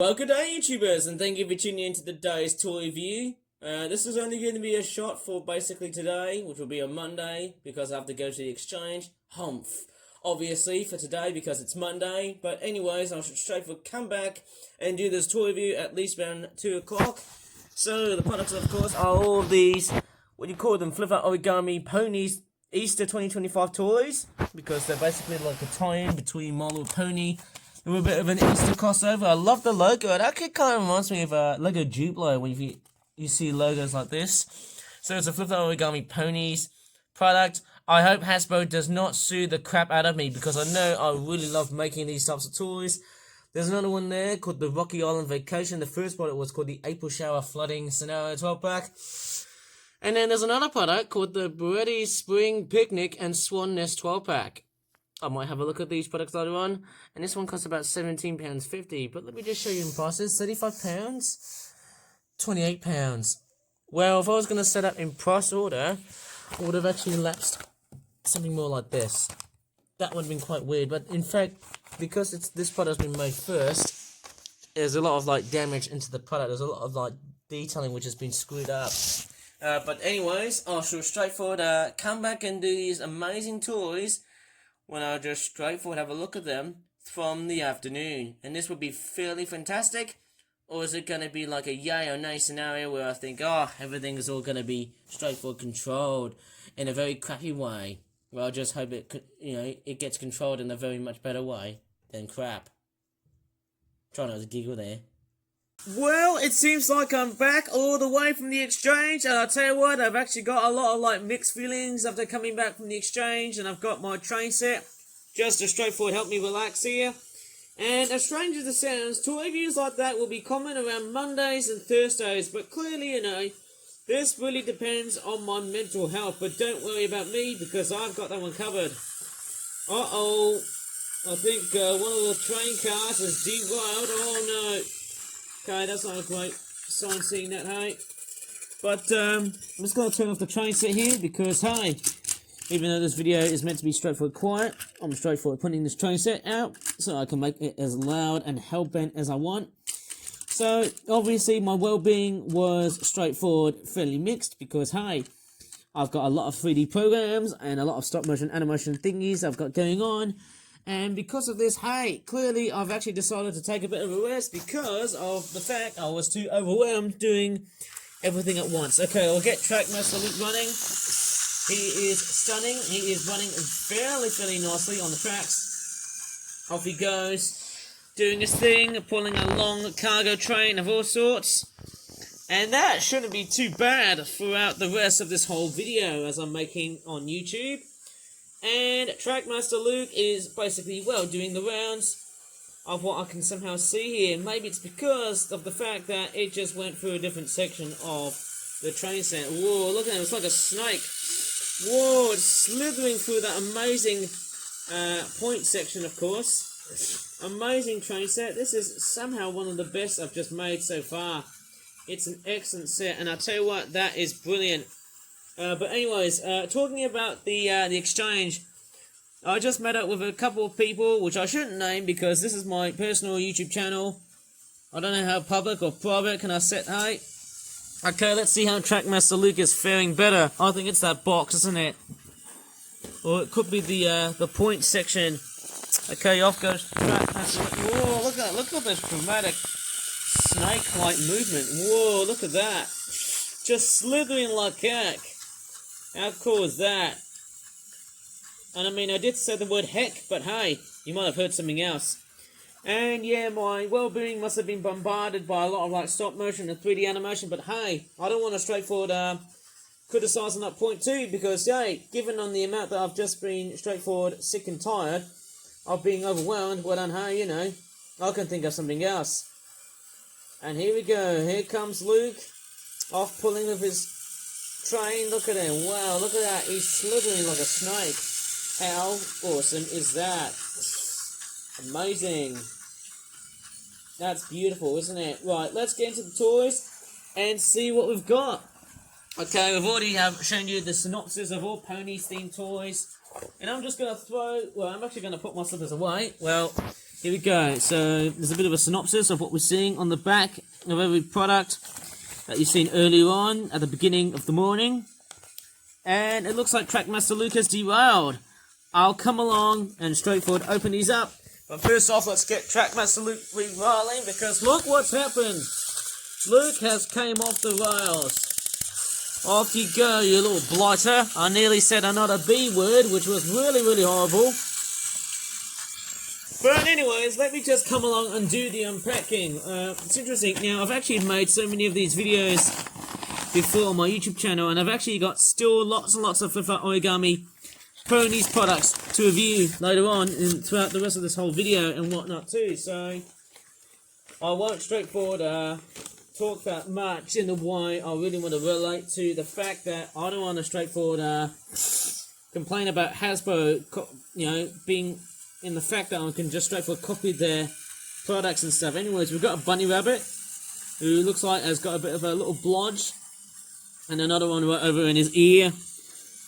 Well, good day, YouTubers, and thank you for tuning in to today's toy review. This is only going to be a shot for basically today, which will be on Monday, because I have to go to the exchange. Humph. Obviously, for today, because it's Monday. But anyways, I should straight for come back and do this toy review at least around 2 o'clock. So, the products, of course, are all of these, what do you call them, Flip Out Origami Ponies Easter 2025 toys, because they're basically like a tie-in between My Little Pony with a bit of an Easter crossover. I love the logo. It actually kind of reminds me of Lego Duplo when you see logos like this. So it's a Flip Out Origami Ponies product. I hope Hasbro does not sue the crap out of me, because I know I really love making these types of toys. There's another one there called the Rocky Island Vacation. The first product was called the April Shower Flooding Scenario 12-pack. And then there's another product called the Beretti Spring Picnic and Swan Nest 12-pack. I might have a look at these products later on. And this one costs about £17.50. But let me just show you in prices. £35, £28. Well, if I was going to set up in price order, I would have actually lapsed something more like this. That would have been quite weird. But in fact, because this product's been made first, there's a lot of damage into the product. There's a lot of detailing which has been screwed up. But anyways, I shall straightforward come back and do these amazing toys when I just straightforward have a look at them from the afternoon. And this would be fairly fantastic, or is it going to be like a yay or nay scenario where I think, everything is all going to be straightforward controlled in a very crappy way? Well, I just hope it gets controlled in a very much better way than crap. Try not to giggle there. Well, it seems like I'm back all the way from the exchange, and I'll tell you what, I've actually got a lot of mixed feelings after coming back from the exchange, and I've got my train set just to straightforward help me relax here. And as strange as it sounds, toy reviews like that will be common around Mondays and Thursdays, but clearly, this really depends on my mental health. But don't worry about me, because I've got that one covered. Uh-oh, I think one of the train cars has derailed. Oh no. Okay, that's not a great sign seeing that, hey. But I'm just going to turn off the train set here, because, hey, even though this video is meant to be straightforward quiet, I'm straightforward putting this train set out so I can make it as loud and hell-bent as I want. So, obviously, my well-being was straightforward, fairly mixed, because, hey, I've got a lot of 3D programs and a lot of stop-motion animation thingies I've got going on. And because of this, hey, clearly I've actually decided to take a bit of a rest because of the fact I was too overwhelmed doing everything at once. Okay, I'll get Trackmaster Luke running. He is stunning. He is running fairly nicely on the tracks. Off he goes, doing his thing, pulling a long cargo train of all sorts. And that shouldn't be too bad throughout the rest of this whole video as I'm making on YouTube. And Trackmaster Luke is basically, doing the rounds of what I can somehow see here. Maybe it's because of the fact that it just went through a different section of the train set. Whoa, look at it, it's like a snake. Whoa, it's slithering through that amazing point section, of course. Amazing train set. This is somehow one of the best I've just made so far. It's an excellent set, and I'll tell you what, that is brilliant. But anyways, talking about the exchange, I just met up with a couple of people, which I shouldn't name because this is my personal YouTube channel. I don't know how public or private can I set, hey? Okay, let's see how Trackmaster Luke is faring better. I think it's that box, isn't it? Or it could be the point section. Okay, off goes Trackmaster Luke. Whoa, look at this dramatic snake-like movement. Whoa, look at that. Just slithering like heck. How cool is that? And I mean, I did say the word heck, but hey, you might have heard something else. And yeah, my well-being must have been bombarded by a lot of stop motion and 3D animation, but hey, I don't want to straightforward criticize on that point too, because hey, given on the amount that I've just been straightforward sick and tired of being overwhelmed, well then hey, I can think of something else. And here we go, here comes Luke, off pulling with his train. Look at him. Wow, look at that. He's slithering like a snake. How awesome is that? Amazing. That's beautiful, isn't it? Right, let's get into the toys and see what we've got. Okay, we've already shown you the synopsis of all ponies themed toys. And I'm just going to I'm actually going to put my slippers away. Well, here we go. So there's a bit of a synopsis of what we're seeing on the back of every product that you've seen earlier on at the beginning of the morning. And it looks like Trackmaster Luke has derailed. I'll come along and straightforward open these up. But first off, let's get Trackmaster Luke re-rolling, because look what's happened. Luke has came off the rails. Off you go, you little blighter. I nearly said another B word, which was really, really horrible. But anyways, let me just come along and do the unpacking. It's interesting. Now, I've actually made so many of these videos before on my YouTube channel, and I've actually got still lots and lots of Flip Art Origami Ponies products to review later on throughout the rest of this whole video and whatnot too. So I won't straightforward talk that much in the way I really want to relate to the fact that I don't want to straightforward complain about Hasbro, being in the fact that I can just straightforward copy their products and stuff. Anyways, we've got a bunny rabbit who looks like has got a bit of a little blodge, and another one right over in his ear.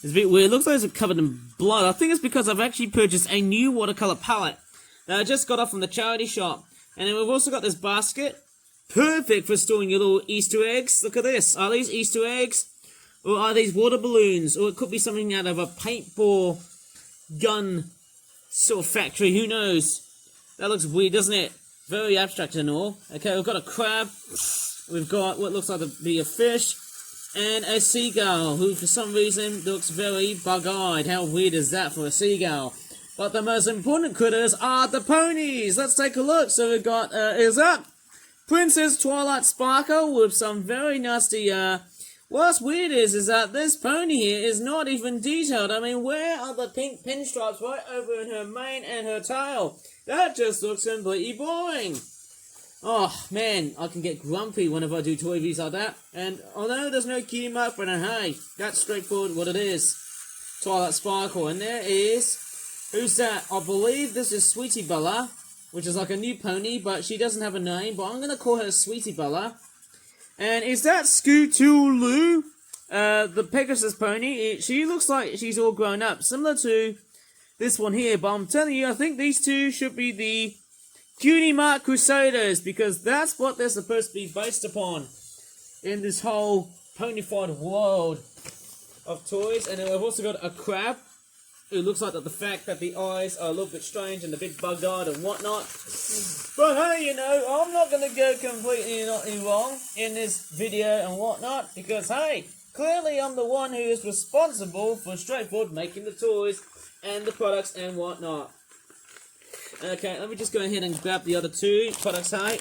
It's a bit weird. It looks like it's covered in blood. I think it's because I've actually purchased a new watercolor palette that I just got off from the charity shop. And then we've also got this basket. Perfect for storing your little Easter eggs. Look at this. Are these Easter eggs? Or are these water balloons? Or it could be something out of a paintball gun sort of factory. Who knows? That looks weird, doesn't it? Very abstract and all. Okay, we've got a crab. We've got what looks like to be a fish. And a seagull, who for some reason looks very bug-eyed. How weird is that for a seagull? But the most important critters are the ponies. Let's take a look. So we've got, is that Princess Twilight Sparkle with some very nasty, what's weird is that this pony here is not even detailed. I mean, where are the pink pinstripes right over in her mane and her tail? That just looks completely boring. Oh, man, I can get grumpy whenever I do toy reviews like that. And although there's no cutie mark, but hey, that's straightforward what it is. Twilight Sparkle. And there is... Who's that? I believe this is Sweetie Bella, which is like a new pony, but she doesn't have a name, but I'm going to call her Sweetie Bella. And is that Scootuloo? The Pegasus pony? She looks like she's all grown up, similar to this one here, but I'm telling you, I think these two should be the Cutie Mark Crusaders, because that's what they're supposed to be based upon in this whole ponified world of toys. And then we've also got a crab who looks like that the fact that the eyes are a little bit strange and a bit bug-eyed and whatnot. But hey, you know, I'm not going to go completely wrong in this video and whatnot, because hey, clearly I'm the one who is responsible for straightforward making the toys and the products and whatnot. Okay, let me just go ahead and grab the other two products, hey.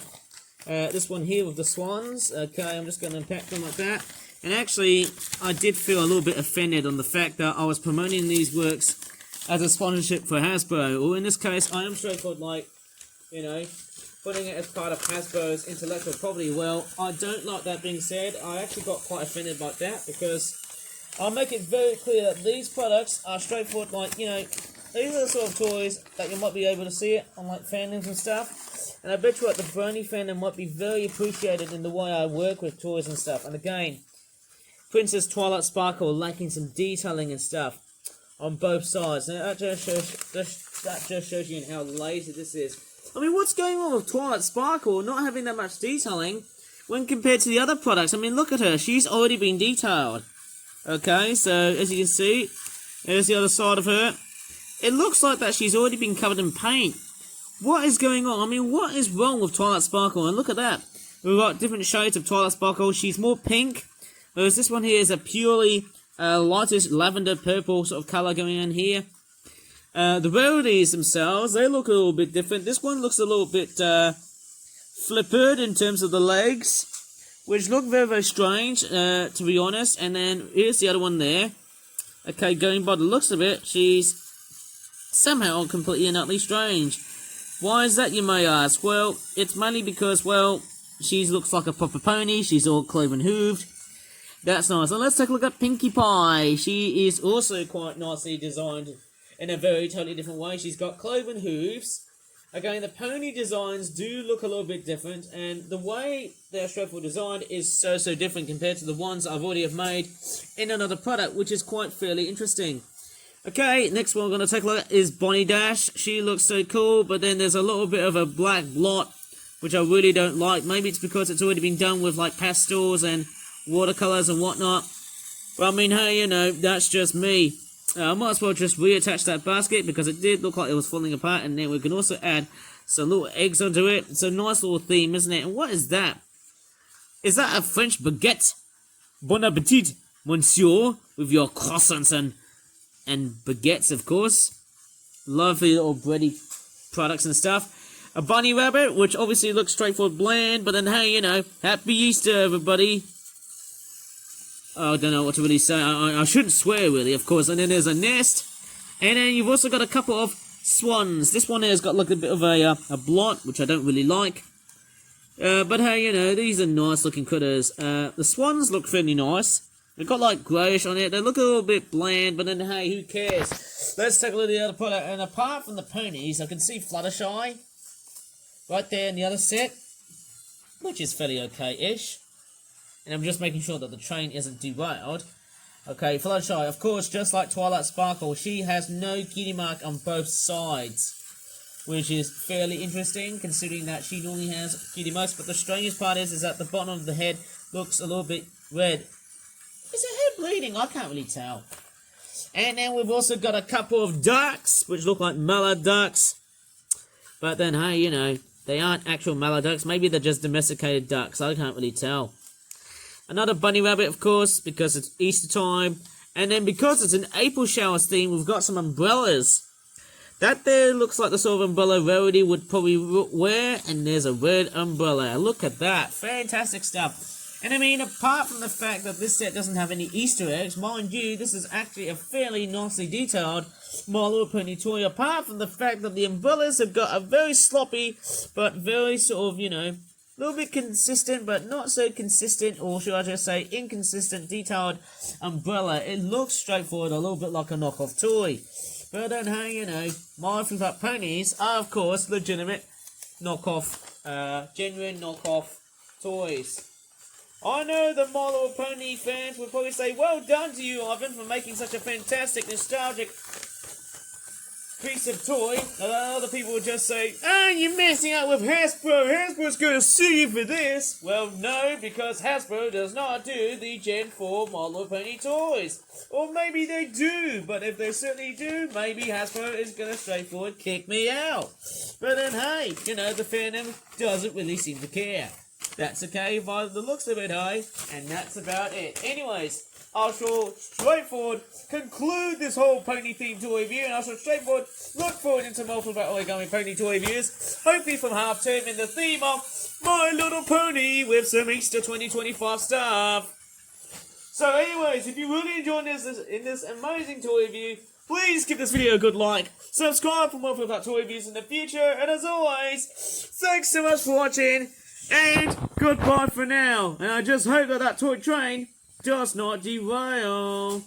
This one here with the swans. Okay, I'm just going to unpack them like that. And actually, I did feel a little bit offended on the fact that I was promoting these works as a sponsorship for Hasbro. Or in this case, I am straightforward, like, you know, putting it as part of Hasbro's intellectual property. Well, I don't like that being said. I actually got quite offended about that, because I'll make it very clear that these products are straightforward, like, you know, these are the sort of toys that you might be able to see it on, like, fandoms and stuff. And I bet you what, the Brony fandom might be very appreciated in the way I work with toys and stuff. And again, Princess Twilight Sparkle lacking some detailing and stuff on both sides. Now, that just shows you how lazy this is. I mean, what's going on with Twilight Sparkle not having that much detailing when compared to the other products? I mean, look at her. She's already been detailed. Okay, so as you can see, there's the other side of her. It looks like that she's already been covered in paint. What is going on? I mean, what is wrong with Twilight Sparkle? And look at that. We've got different shades of Twilight Sparkle. She's more pink, whereas this one here is a purely lightish lavender purple sort of colour going on here. The rarities themselves, they look a little bit different. This one looks a little bit flippered in terms of the legs, which look very, very strange, to be honest. And then here's the other one there. Okay, going by the looks of it, she's somehow completely and utterly strange. Why is that, you may ask? Well, it's mainly because, well, she looks like a proper pony. She's all cloven hooved. That's nice. And let's take a look at Pinkie Pie. She is also quite nicely designed in a very totally different way. She's got cloven hooves. Again, the pony designs do look a little bit different, and the way they're straightforward designed is so different compared to the ones I've already have made in another product, which is quite fairly interesting. Okay, next one we're going to take a look at is Bonnie Dash. She looks so cool, but then there's a little bit of a black blot, which I really don't like. Maybe it's because it's already been done with like pastels and watercolors and whatnot. Well, I mean, hey, you know, that's just me. I might as well just reattach that basket because it did look like it was falling apart, and then we can also add some little eggs onto it. It's a nice little theme, isn't it? And what is that? Is that a French baguette? Bon appetit, monsieur, with your croissants and baguettes, of course. Lovely little bready products and stuff. A bunny rabbit, which obviously looks straightforward bland, but then, hey, you know, happy Easter, everybody. I don't know what to really say. I shouldn't swear, really, of course. And then there's a nest. And then you've also got a couple of swans. This one has got like a bit of a blot, which I don't really like. But hey, you know, these are nice looking critters. The swans look fairly nice. They've got like greyish on it. They look a little bit bland, but then hey, who cares? Let's take a look at the other product. And apart from the ponies, I can see Fluttershy right there in the other set, which is fairly okay-ish. And I'm just making sure that the train isn't derailed. Okay, Fluttershy, of course, just like Twilight Sparkle, she has no cutie mark on both sides, which is fairly interesting, considering that she normally has cutie marks. But the strangest part is that the bottom of the head looks a little bit red. Is her head bleeding? I can't really tell. And then we've also got a couple of ducks, which look like mallard ducks. But then, hey, you know, they aren't actual mallard ducks. Maybe they're just domesticated ducks. I can't really tell. Another bunny rabbit, of course, because it's Easter time. And then because it's an April showers theme, we've got some umbrellas. That there looks like the sort of umbrella Rarity would probably wear. And there's a red umbrella. Look at that. Fantastic stuff. And I mean, apart from the fact that this set doesn't have any Easter eggs, mind you, this is actually a fairly nicely detailed My Little Pony toy. Apart from the fact that the umbrellas have got a very sloppy, but very sort of, you know, a little bit consistent, but not so consistent, or should I just say inconsistent, detailed umbrella. It looks straightforward, a little bit like a knockoff toy. But then, hey, you know, My Little Ponies are, of course, legitimate knockoff, genuine knockoff toys. I know the My Little Pony fans would probably say, well done to you, Ivan, for making such a fantastic, nostalgic piece of toy. And other people would just say, you're messing up with Hasbro. Hasbro's going to sue you for this. Well, no, because Hasbro does not do the Gen 4 My Little Pony toys. Or maybe they do, but if they certainly do, maybe Hasbro is going to straightforward kick me out. But then, hey, you know, the fandom doesn't really seem to care. That's okay by the looks of it, hey? And that's about it. Anyways, I shall straightforward conclude this whole pony themed toy review, and I shall straightforward look forward into multiple origami pony toy reviews, hopefully from half term in the theme of My Little Pony with some Easter 2025 stuff. So anyways, if you really enjoyed this amazing toy review, please give this video a good like, subscribe for more of that toy reviews in the future, and as always, thanks so much for watching, and goodbye for now. And I just hope that toy train does not derail.